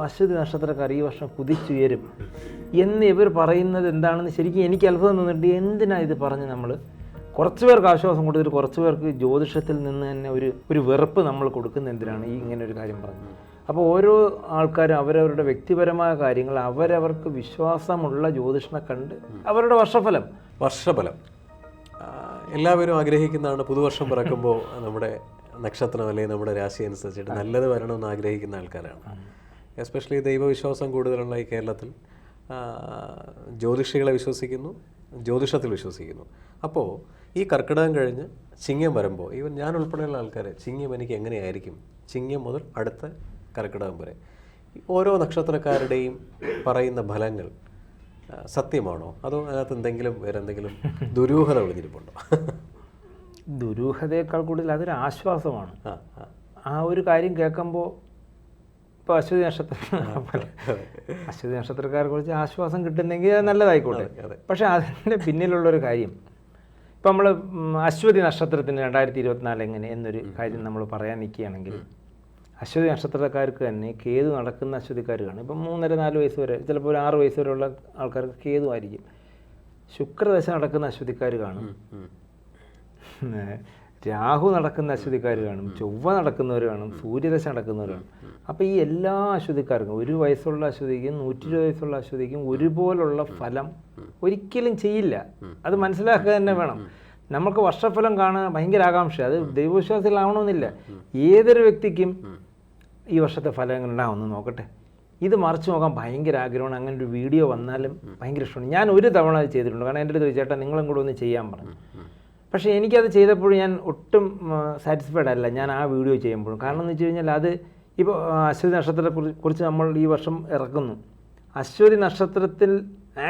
അശ്വതി നക്ഷത്രക്കാർ ഈ വർഷം കുതിച്ചുയരും എന്ന് ഇവർ പറയുന്നത് എന്താണെന്ന് ശരിക്കും എനിക്ക് അത്ഭുതം തോന്നിയിട്ട് എന്തിനാ ഇത് പറഞ്ഞ് നമ്മൾ കുറച്ച് പേർക്ക് ആശ്വാസം കൊടുത്തിട്ട് കുറച്ച് പേർക്ക് ജ്യോതിഷത്തിൽ നിന്ന് തന്നെ ഒരു വെറുപ്പ് നമ്മൾ കൊടുക്കുന്ന എന്തിനാണ് ഈ ഇങ്ങനെ ഒരു കാര്യം പറഞ്ഞത്. അപ്പോൾ ഓരോ ആൾക്കാരും അവരവരുടെ വ്യക്തിപരമായ കാര്യങ്ങൾ അവരവർക്ക് വിശ്വാസമുള്ള ജ്യോതിഷനെ കണ്ട് അവരുടെ വർഷഫലം എല്ലാവരും ആഗ്രഹിക്കുന്നതാണ്. പുതുവർഷം പിറക്കുമ്പോൾ നമ്മുടെ നക്ഷത്രം അല്ലെങ്കിൽ നമ്മുടെ രാശി അനുസരിച്ചിട്ട് നല്ലത് വരണമെന്ന് ആഗ്രഹിക്കുന്ന ആൾക്കാരാണ്. എസ്പെഷ്യലി ദൈവവിശ്വാസം കൂടുതലുള്ള ഈ കേരളത്തിൽ ജ്യോതിഷികളെ വിശ്വസിക്കുന്നു, ജ്യോതിഷത്തിൽ വിശ്വസിക്കുന്നു. അപ്പോൾ ഈ കർക്കിടകം കഴിഞ്ഞ് ചിങ്ങം വരുമ്പോൾ ഈവൻ ഞാൻ ഉൾപ്പെടെയുള്ള ആൾക്കാർ ചിങ്ങം എനിക്ക് എങ്ങനെയായിരിക്കും, ചിങ്ങം മുതൽ അടുത്ത കർക്കിടകം വരെ ഓരോ നക്ഷത്രക്കാരുടെയും പറയുന്ന ഫലങ്ങൾ സത്യമാണോ അതോ അതിനകത്ത് എന്തെങ്കിലും ദുരൂഹത ഒളിഞ്ഞിരിപ്പുണ്ടോ? ദുരൂഹതയേക്കാൾ കൂടുതൽ അതൊരു ആശ്വാസമാണ്. ആ ഒരു കാര്യം കേൾക്കുമ്പോൾ ഇപ്പോൾ അശ്വതി നക്ഷത്രക്കാരെ കുറിച്ച് ആശ്വാസം കിട്ടുന്നെങ്കിൽ അത് നല്ലതായിക്കോട്ടെ. പക്ഷേ അതിൻ്റെ പിന്നിലുള്ളൊരു കാര്യം ഇപ്പം നമ്മൾ അശ്വതി നക്ഷത്രത്തിന് 2024 എങ്ങനെ എന്നൊരു കാര്യം നമ്മൾ പറയാൻ നിൽക്കുകയാണെങ്കിൽ അശ്വതി നക്ഷത്രക്കാർക്ക് തന്നെ കേതു നടക്കുന്ന അശ്വതിക്കാർ കാണും. ഇപ്പം 3.5-4 വയസ്സ് വരെ, ചിലപ്പോൾ ഒരു 6 വയസ്സ് വരെയുള്ള ആൾക്കാർക്ക് കേതു ആയിരിക്കും. ശുക്രദശ നടക്കുന്ന അശ്വതിക്കാർ കാണും, രാഹു നടക്കുന്ന അശ്വതിക്കാർ കാണും, ചൊവ്വ നടക്കുന്നവർ കാണും, സൂര്യദശ നടക്കുന്നവർ കാണും. അപ്പോൾ ഈ എല്ലാ അശ്വതിക്കാർക്കും 1 വയസ്സുള്ള അശ്വതിക്കും 120 വയസ്സുള്ള അശ്വതിക്കും ഒരുപോലുള്ള ഫലം ഒരിക്കലും ചെയ്യില്ല. അത് മനസ്സിലാക്കുക തന്നെ വേണം. നമുക്ക് വർഷഫലം കാണാൻ ഭയങ്കര ആകാംക്ഷ, അത് ദൈവവിശ്വാസികളാവണമെന്നില്ല. ഏതൊരു വ്യക്തിക്കും ഈ വർഷത്തെ ഫലങ്ങൾ ഉണ്ടാവുമെന്ന് നോക്കട്ടെ, ഇത് മറിച്ച് നോക്കാൻ ഭയങ്കര ആഗ്രഹമാണ്. അങ്ങനെ ഒരു വീഡിയോ വന്നാലും ഭയങ്കര ഇഷ്ടമാണ്. ഞാൻ ഒരു തവണ അത് ചെയ്തിട്ടുണ്ട്. കാരണം എൻ്റെ അടുത്ത് ചേട്ടാ നിങ്ങളും കൂടെ ഒന്ന് ചെയ്യാൻ പറഞ്ഞു. പക്ഷേ എനിക്കത് ചെയ്തപ്പോൾ ഞാൻ ഒട്ടും സാറ്റിസ്ഫൈഡ് അല്ല ഞാൻ ആ വീഡിയോ ചെയ്യുമ്പോഴും. കാരണം എന്ന് വെച്ച് കഴിഞ്ഞാൽ അത് ഇപ്പോൾ അശ്വതി നക്ഷത്രത്തെക്കുറിച്ച് നമ്മൾ ഈ വർഷം ഇറക്കുന്നു. അശ്വതി നക്ഷത്രത്തിൽ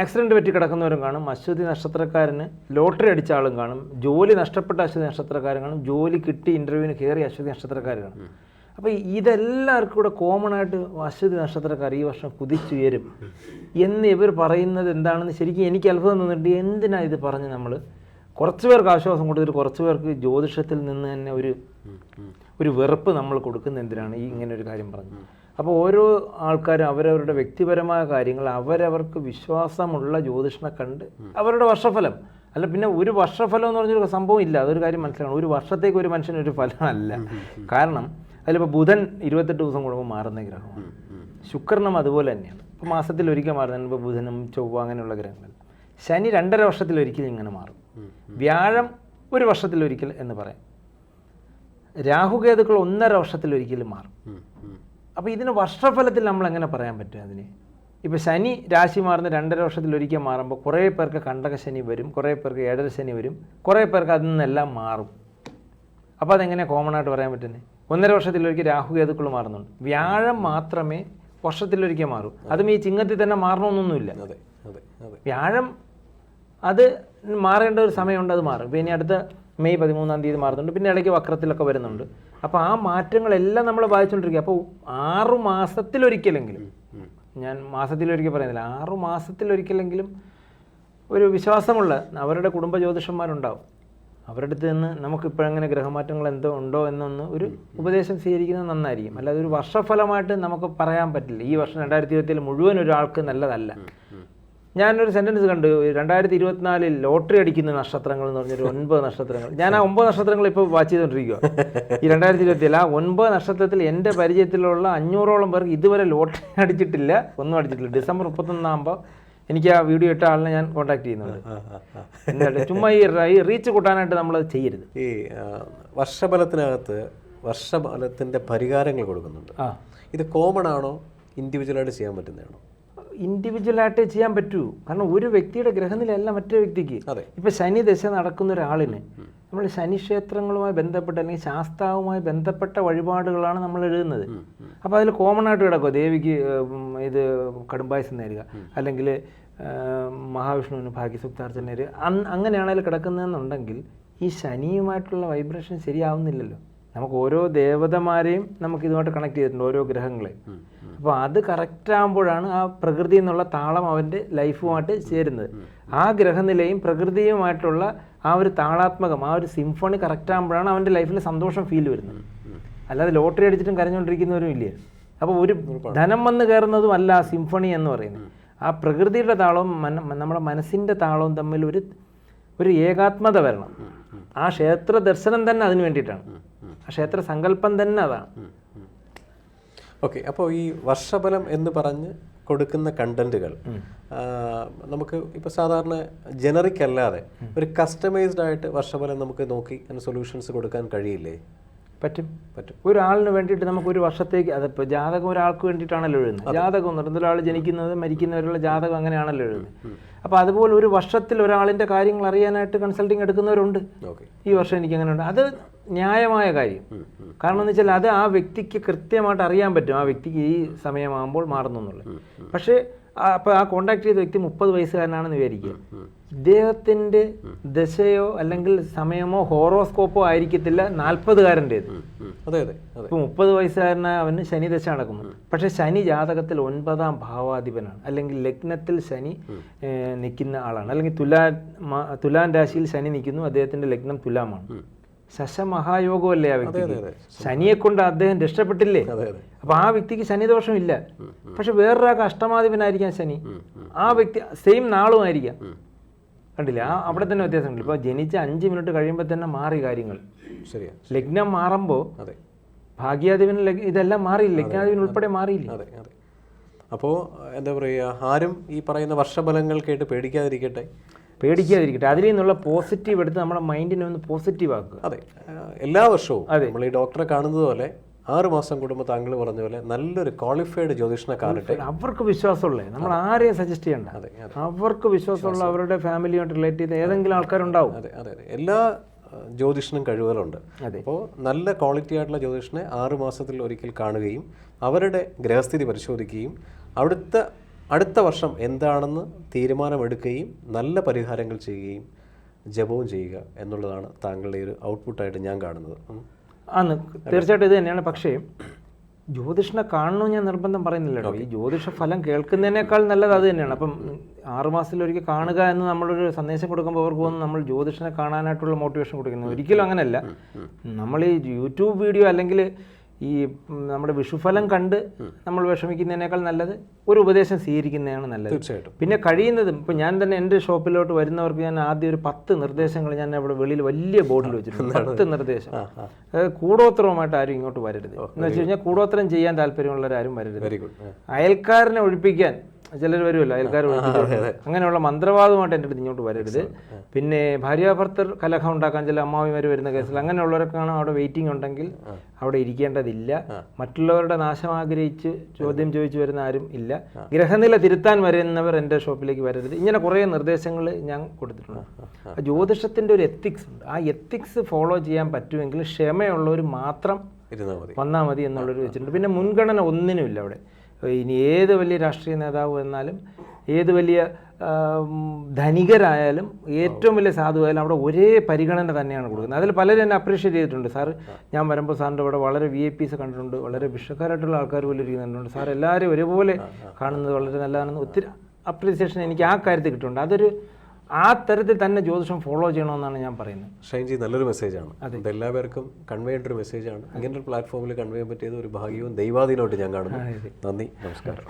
ആക്സിഡൻറ്റ് പറ്റി കിടക്കുന്നവരും കാണും, അശ്വതി നക്ഷത്രക്കാരന് ലോട്ടറി അടിച്ച ആളും കാണും, ജോലി നഷ്ടപ്പെട്ട അശ്വതി നക്ഷത്രക്കാരും കാണും, ജോലി കിട്ടി ഇൻ്റർവ്യൂവിന് കയറി അശ്വതി നക്ഷത്രക്കാർ കാണും. അപ്പോൾ ഇതെല്ലാവർക്കും കൂടെ കോമൺ ആയിട്ട് അശ്വതി നക്ഷത്രക്കാർ ഈ വർഷം കുതിച്ചുയരും എന്ന് ഇവർ പറയുന്നത് എന്താണെന്ന് ശരിക്കും എനിക്ക് അത്ഭുതം തോന്നിയിട്ട് എന്തിനാ ഇത് പറഞ്ഞ് നമ്മൾ കുറച്ച് പേർക്ക് ആശ്വാസം കൊടുത്തിട്ട് കുറച്ച് പേർക്ക് ജ്യോതിഷത്തിൽ നിന്ന് തന്നെ ഒരു വെറുപ്പ് നമ്മൾ കൊടുക്കുന്ന എന്തിനാണ് ഈ ഇങ്ങനെ ഒരു കാര്യം പറഞ്ഞു. അപ്പോൾ ഓരോ ആൾക്കാരും അവരവരുടെ വ്യക്തിപരമായ കാര്യങ്ങൾ അവരവർക്ക് വിശ്വാസമുള്ള ജ്യോതിഷനെ കണ്ട് അവരുടെ വർഷഫലം അല്ല, പിന്നെ ഒരു വർഷഫലം എന്ന് പറഞ്ഞൊരു സംഭവം ഇല്ല. അതൊരു കാര്യം മനസ്സിലാക്കണം. ഒരു വർഷത്തേക്ക് ഒരു മനുഷ്യനൊരു ഫലമല്ല. കാരണം അതിലിപ്പോൾ ബുധൻ 28 ദിവസം കൂടുമ്പോൾ മാറുന്ന ഗ്രഹമാണ്. ശുക്രനും അതുപോലെ തന്നെയാണ്. ഇപ്പോൾ മാസത്തിൽ ഒരിക്കൽ മാറുന്നതാണ്. ഇപ്പോൾ ബുധനും ചൊവ്വ അങ്ങനെയുള്ള ഗ്രഹങ്ങൾ. ശനി 2.5 വർഷത്തിലൊരിക്കൽ ഇങ്ങനെ മാറും. വ്യാഴം 1 വർഷത്തിലൊരിക്കൽ എന്ന് പറയാം. രാഹുകേതുക്കൾ 1.5 വർഷത്തിലൊരിക്കലും മാറും. അപ്പോൾ ഇതിന് വർഷഫലത്തിൽ നമ്മൾ എങ്ങനെ പറയാൻ പറ്റും അതിന്? ഇപ്പോൾ ശനി രാശി മാറുന്ന 2.5 വർഷത്തിലൊരിക്കൽ മാറുമ്പോൾ കുറേ പേർക്ക് കണ്ടക ശനി വരും, കുറേ പേർക്ക് 7.5 ശനി വരും, കുറേ പേർക്ക് അതിൽ നിന്നെല്ലാം മാറും. അപ്പോൾ അതെങ്ങനെ കോമൺ ആയിട്ട് പറയാൻ പറ്റുന്നത്? 1.5 വർഷത്തിലൊരിക്കൽ രാഹുകേതുക്കൾ മാറുന്നുണ്ട്. വ്യാഴം മാത്രമേ വർഷത്തിലൊരിക്കൽ മാറൂ. അതും ഈ ചിങ്ങത്തിൽ തന്നെ മാറണമെന്നൊന്നുമില്ല. വ്യാഴം അത് മാറേണ്ട ഒരു സമയമുണ്ട്, അത് മാറും. പിന്നെ അടുത്ത മെയ് 13-ാം തീയതി മാറുന്നുണ്ട്, പിന്നെ ഇടയ്ക്ക് വക്രത്തിലൊക്കെ വരുന്നുണ്ട്. അപ്പോൾ ആ മാറ്റങ്ങളെല്ലാം നമ്മളെ ബാധിച്ചുകൊണ്ടിരിക്കുക. അപ്പോൾ 6 മാസത്തിലൊരിക്കലെങ്കിലും, ഞാൻ മാസത്തിലൊരിക്കൽ പറയുന്നില്ല, 6 മാസത്തിലൊരിക്കലെങ്കിലും ഒരു വിശ്വാസമുള്ള അവരുടെ കുടുംബ ജ്യോതിഷന്മാരുണ്ടാവും. അവരുടെ അടുത്ത് നിന്ന് നമുക്കിപ്പോഴങ്ങനെ ഗ്രഹമാറ്റങ്ങൾ എന്തോ ഉണ്ടോ എന്നൊന്ന് ഒരു ഉപദേശം സ്വീകരിക്കുന്നത് നന്നായിരിക്കും. അല്ലാതെ ഒരു വർഷഫലമായിട്ട് നമുക്ക് പറയാൻ പറ്റില്ല. ഈ വർഷം 2027 മുഴുവൻ ഒരാൾക്ക് നല്ലതല്ല. ഞാനൊരു സെൻറ്റൻസ് കണ്ടു, 2024 ലോട്ടറി അടിക്കുന്ന നക്ഷത്രങ്ങൾ എന്ന് പറഞ്ഞൊരു 9 നക്ഷത്രങ്ങൾ. ഞാൻ ആ 9 നക്ഷത്രങ്ങൾ ഇപ്പോൾ വാച്ച് ചെയ്തുകൊണ്ടിരിക്കുക. ഈ 2027 ആ 9 നക്ഷത്രത്തിൽ എൻ്റെ പരിചയത്തിലുള്ള 500ഓളം പേർക്ക് ഇതുവരെ ലോട്ടറി അടിച്ചിട്ടില്ല, ഒന്നും അടിച്ചിട്ടില്ല. ഡിസംബർ 31 എനിക്ക് ആ വീഡിയോ ഇട്ട ആളിനെ ഞാൻ കോൺടാക്ട് ചെയ്യുന്നുണ്ട്. എന്നിട്ട് ചുമ്മാ ഈ റീച്ച് കൂട്ടാനായിട്ട് നമ്മളത് ചെയ്യരുത്. ഈ വർഷഫലത്തിനകത്ത് വർഷഫലത്തിൻ്റെ പരിഹാരങ്ങൾ കൊടുക്കുന്നുണ്ട്. ഇത് കോമൺ ആണോ, ഇൻഡിവിജ്വലായിട്ട് ചെയ്യാൻ പറ്റുന്നതാണോ? ഇൻഡിവിജ്വലായിട്ട് ചെയ്യാൻ പറ്റൂ. കാരണം ഒരു വ്യക്തിയുടെ ഗ്രഹനിലല്ല മറ്റൊരു വ്യക്തിക്ക്. ഇപ്പോൾ ശനി ദശ നടക്കുന്ന ഒരാളിന് നമ്മൾ ശനിക്ഷേത്രങ്ങളുമായി ബന്ധപ്പെട്ട അല്ലെങ്കിൽ ശാസ്താവുമായി ബന്ധപ്പെട്ട വഴിപാടുകളാണ് നമ്മൾ എഴുതുന്നത്. അപ്പോൾ അതിൽ കോമൺ ആയിട്ട് കിടക്കുക ദേവിക്ക് ഇത് കടുംബായസം നേരുക, അല്ലെങ്കിൽ മഹാവിഷ്ണുവിന് ഭാഗ്യസൂക്താർച്ചന നേരുക. അങ്ങനെയാണെങ്കിൽ കിടക്കുന്നതെന്നുണ്ടെങ്കിൽ ഈ ശനിയുമായിട്ടുള്ള വൈബ്രേഷൻ ശരിയാവുന്നില്ലല്ലോ. നമുക്ക് ഓരോ ദേവതമാരെയും നമുക്ക് ഇതുമായിട്ട് കണക്ട് ചെയ്തിട്ടുണ്ട്, ഓരോ ഗ്രഹങ്ങളെ. അപ്പോൾ അത് കറക്റ്റ് ആകുമ്പോഴാണ് ആ പ്രകൃതി എന്നുള്ള താളം അവൻ്റെ ലൈഫുമായിട്ട് ചേരുന്നത്. ആ ഗ്രഹനിലയും പ്രകൃതിയുമായിട്ടുള്ള ആ ഒരു താളാത്മകം, ആ ഒരു സിംഫണി കറക്റ്റ് ആകുമ്പോഴാണ് അവൻ്റെ ലൈഫിൽ സന്തോഷം ഫീൽ വരുന്നത്. അല്ലാതെ ലോട്ടറി അടിച്ചിട്ടും കരഞ്ഞുകൊണ്ടിരിക്കുന്നവരും ഇല്ലേ. അപ്പോൾ ഒരു ധനം വന്ന് കയറുന്നതും അല്ല ആ സിംഫണി എന്ന് പറയുന്നത്. ആ പ്രകൃതിയുടെ താളവും നമ്മുടെ മനസ്സിൻ്റെ താളവും തമ്മിൽ ഒരു ഏകാത്മത വരണം. ആ ക്ഷേത്ര ദർശനം തന്നെ അതിന് വേണ്ടിയിട്ടാണ്, ആ ക്ഷേത്ര സങ്കല്പം തന്നെ അതാണ്. ഓക്കെ, അപ്പോൾ ഈ വർഷഫലം എന്ന് പറഞ്ഞ് കൊടുക്കുന്ന കണ്ടന്റുകൾ നമുക്ക് ഇപ്പോൾ സാധാരണ ജനറിക് അല്ലാതെ ഒരു കസ്റ്റമൈസ്ഡ് ആയിട്ട് വർഷഫലം നമുക്ക് നോക്കി അതിന് സൊല്യൂഷൻസ് കൊടുക്കാൻ കഴിയില്ലേ? പറ്റും. ഒരാളിന് വേണ്ടിയിട്ട് നമുക്ക് ഒരു വർഷത്തേക്ക്, അതിപ്പോൾ ജാതകം ഒരാൾക്ക് വേണ്ടിയിട്ടാണല്ലോ എഴുതുന്നത്. ജാതകം എന്ന് പറയുന്നത് ഒരാൾ ജനിക്കുന്നത് മരിക്കുന്നവരുള്ള ജാതകം അങ്ങനെയാണല്ലോ എഴുതുന്നത്. അപ്പോൾ അതുപോലെ ഒരു വർഷത്തിൽ ഒരാളിൻ്റെ കാര്യങ്ങൾ അറിയാനായിട്ട് കൺസൾട്ടിങ് എടുക്കുന്നവരുണ്ട്. ഈ വർഷം എനിക്ക് അങ്ങനെ ഉണ്ട്, അത് ന്യായമായ കാര്യം. കാരണം എന്ന് വെച്ചാൽ അത് ആ വ്യക്തിക്ക് കൃത്യമായിട്ട് അറിയാൻ പറ്റും, ആ വ്യക്തിക്ക് ഈ സമയമാകുമ്പോൾ മാറുന്നു എന്നുള്ളത്. പക്ഷേ അപ്പോൾ ആ കോണ്ടാക്ട് ചെയ്ത വ്യക്തി 30 വയസ്സുകാരനാണെന്ന് വിചാരിക്കുക. ഇദ്ദേഹത്തിൻ്റെ ദശയോ അല്ലെങ്കിൽ സമയമോ ഹോറോസ്കോപ്പോ ആയിരിക്കത്തില്ല 40കാരൻ്റേത്. ഇപ്പോൾ 30 വയസ്സുകാരനായ അവന് ശനി ദശ നടക്കുന്നു. പക്ഷേ ശനി ജാതകത്തിൽ 9ാം ഭാവാധിപനാണ്, അല്ലെങ്കിൽ ലഗ്നത്തിൽ ശനി നിൽക്കുന്ന ആളാണ്, അല്ലെങ്കിൽ തുലാം രാശിയിൽ ശനി നിൽക്കുന്നു, അദ്ദേഹത്തിൻ്റെ ലഗ്നം തുലാമാണ്. ശശമഹായോഗമല്ലേ ആ വ്യക്തിക്ക്, ശനിയെ കൊണ്ട് അദ്ദേഹം രക്ഷപ്പെട്ടില്ലേ. അപ്പൊ ആ വ്യക്തിക്ക് ശനിദോഷമില്ല. പക്ഷെ വേറൊരാൾക്ക് അഷ്ടമാധിപനായിരിക്കാം ശനി, ആ വ്യക്തി സെയിം നാളുമായിരിക്കാം. കണ്ടില്ല, അവിടെ തന്നെ വ്യത്യാസമുണ്ട്. ഇപ്പൊ ജനിച്ച 5 മിനിറ്റ് കഴിയുമ്പോൾ തന്നെ മാറി കാര്യങ്ങൾ. ലഗ്നം മാറുമ്പോൾ ഭാഗ്യാധിപന് ഇതെല്ലാം മാറിയില്ല, ലഗ്നാധിപൻ ഉൾപ്പെടെ മാറിയില്ല. അപ്പോൾ എന്താ പറയുക, ആരും ഈ പറയുന്ന വർഷഫലങ്ങൾ കേട്ട് പേടിക്കാതിരിക്കട്ടെ. അതിൽ നിന്നുള്ള പോസിറ്റീവ് എടുത്ത് നമ്മുടെ മൈൻഡിനെ ഒന്ന് പോസിറ്റീവ് ആക്കുക. അതെ, എല്ലാ വർഷവും നമ്മൾ ഈ ഡോക്ടറെ കാണുന്നത് പോലെ 6 മാസം കൂടുമ്പോൾ താങ്കൾ പറഞ്ഞ പോലെ നല്ലൊരു ക്വാളിഫൈഡ് ജ്യോതിഷനെ കാണട്ടെ. അവർക്ക് വിശ്വാസമുള്ളത്, നമ്മൾ ആരെയും സജസ്റ്റ് ചെയ്യണ്ട. അവർക്ക് വിശ്വാസമുള്ള അവരുടെ ഫാമിലിയായിട്ട് റിലേറ്റ് ചെയ്ത ഏതെങ്കിലും ആൾക്കാരുണ്ടാവും. അതെ, എല്ലാ ജ്യോതിഷനും കഴിവുകളുണ്ട്. അപ്പോൾ നല്ല ക്വാളിറ്റി ആയിട്ടുള്ള ജ്യോതിഷനെ 6 മാസത്തിൽ ഒരിക്കൽ കാണുകയും അവരുടെ ഗ്രഹസ്ഥിതി പരിശോധിക്കുകയും അടുത്ത വർഷം എന്താണെന്ന് തീരുമാനമെടുക്കുകയും നല്ല പരിഹാരങ്ങൾ ചെയ്യുകയും ജപവും ചെയ്യുക എന്നുള്ളതാണ് താങ്കളുടെ ഒരു ഔട്ട്പുട്ടായിട്ട് ഞാൻ കാണുന്നത്. ആണ്, തീർച്ചയായിട്ടും ഇത് തന്നെയാണ്. പക്ഷേ ജ്യോതിഷനെ കാണണമെന്ന് ഞാൻ നിർബന്ധം പറയുന്നില്ലല്ലോ. ഈ ജ്യോതിഷ ഫലം കേൾക്കുന്നതിനേക്കാൾ നല്ലത് അത് തന്നെയാണ്. അപ്പം 6 മാസത്തിലൊരിക്കൽ കാണുക എന്ന് നമ്മളൊരു സന്ദേശം കൊടുക്കുമ്പോൾ അവർക്ക് തോന്നുന്നു നമ്മൾ ജ്യോതിഷനെ കാണാനായിട്ടുള്ള മോട്ടിവേഷൻ കൊടുക്കുന്നത്. ഒരിക്കലും അങ്ങനെയല്ല. നമ്മൾ ഈ യൂട്യൂബ് വീഡിയോ അല്ലെങ്കിൽ ഈ നമ്മുടെ വിഷുഫലം കണ്ട് നമ്മൾ വിഷമിക്കുന്നതിനേക്കാൾ നല്ലത് ഒരു ഉപദേശം സ്വീകരിക്കുന്നതാണ് നല്ലത്. തീർച്ചയായിട്ടും. പിന്നെ കഴിയുന്നതും ഇപ്പം ഞാൻ തന്നെ എൻ്റെ ഷോപ്പിലോട്ട് വരുന്നവർക്ക് ഞാൻ ആദ്യം ഒരു 10 നിർദ്ദേശങ്ങൾ ഞാൻ അവിടെ വെളിയിൽ വലിയ ബോർഡിൽ വെച്ചിട്ടുണ്ട്. 10 നിർദ്ദേശം. അതായത് കൂടോത്രവുമായിട്ട് ആരും ഇങ്ങോട്ട് വരരുത് എന്ന് വെച്ച് കഴിഞ്ഞാൽ കൂടോത്രം ചെയ്യാൻ താല്പര്യമുള്ളവരാരും വരരുത്. അയൽക്കാരനെ ഒഴിപ്പിക്കാൻ ചിലർ വരുമല്ലോ, അയൽക്കാർ അങ്ങനെയുള്ള മന്ത്രവാദമായിട്ട് എൻ്റെ അടുത്ത് ഇങ്ങോട്ട് വരരുത്. പിന്നെ ഭാര്യാഭർത്തർ കലഹം ഉണ്ടാക്കാൻ ചില അമ്മാവിമാർ വരുന്ന കേസിൽ അങ്ങനെയുള്ളവർക്കാണ് അവിടെ വെയിറ്റിംഗ് ഉണ്ടെങ്കിൽ അവിടെ ഇരിക്കേണ്ടതില്ല. മറ്റുള്ളവരുടെ നാശം ആഗ്രഹിച്ച് ചോദ്യം ചോദിച്ചു വരുന്ന ആരും ഇല്ല. ഗ്രഹനില തിരുത്താൻ വരുന്നവർ എൻ്റെ ഷോപ്പിലേക്ക് വരരുത്. ഇങ്ങനെ കുറേ നിർദ്ദേശങ്ങൾ ഞാൻ കൊടുത്തിട്ടുണ്ട്. ജ്യോതിഷത്തിൻ്റെ ഒരു എത്തിക്സ് ഉണ്ട്. ആ എത്തിക്സ് ഫോളോ ചെയ്യാൻ പറ്റുമെങ്കിൽ ക്ഷമയുള്ളവർ മാത്രം വന്നാൽ മതി എന്നുള്ളൊരു വെച്ചിട്ടുണ്ട്. പിന്നെ മുൻഗണന ഒന്നിനുമില്ല അവിടെ. ഇനി ഏത് വലിയ രാഷ്ട്രീയ നേതാവ് എന്നാലും ഏത് വലിയ ധനികരായാലും ഏറ്റവും വലിയ സാധുവായാലും അവിടെ ഒരേ പരിഗണന തന്നെയാണ് കൊടുക്കുന്നത്. അതിൽ പലരും എന്നെ അപ്രീഷിയേറ്റ് ചെയ്തിട്ടുണ്ട്. സാർ, ഞാൻ വരുമ്പോൾ സാറിൻ്റെ ഇവിടെ വളരെ VIP കണ്ടിട്ടുണ്ട്, വളരെ വിഷക്കാരായിട്ടുള്ള ആൾക്കാർ പോലും ഇരിക്കുന്നുണ്ട്. സാർ എല്ലാവരും ഒരുപോലെ കാണുന്നത് വളരെ നല്ലതാണെന്ന് ഒത്തിരി അപ്രീസിയേഷൻ എനിക്ക് ആ കാര്യത്തിൽ കിട്ടുന്നുണ്ട്. അതൊരു ആ തരത്തിൽ തന്നെ ജ്യോതിഷം ഫോളോ ചെയ്യണമെന്നാണ് ഞാൻ പറയുന്നത്. ഷൈൻജി, നല്ലൊരു മെസ്സേജാണ്. അത് എല്ലാവർക്കും കൺവേ ചെയ്യേണ്ട ഒരു മെസ്സേജാണ്. ഇങ്ങനൊരു പ്ലാറ്റ്ഫോമിൽ കൺവേ ചെയ്യാൻ പറ്റിയത് ഒരു ഭാഗ്യവും ദൈവാധീനമായിട്ട് ഞാൻ കാണുന്നു. നന്ദി, നമസ്കാരം.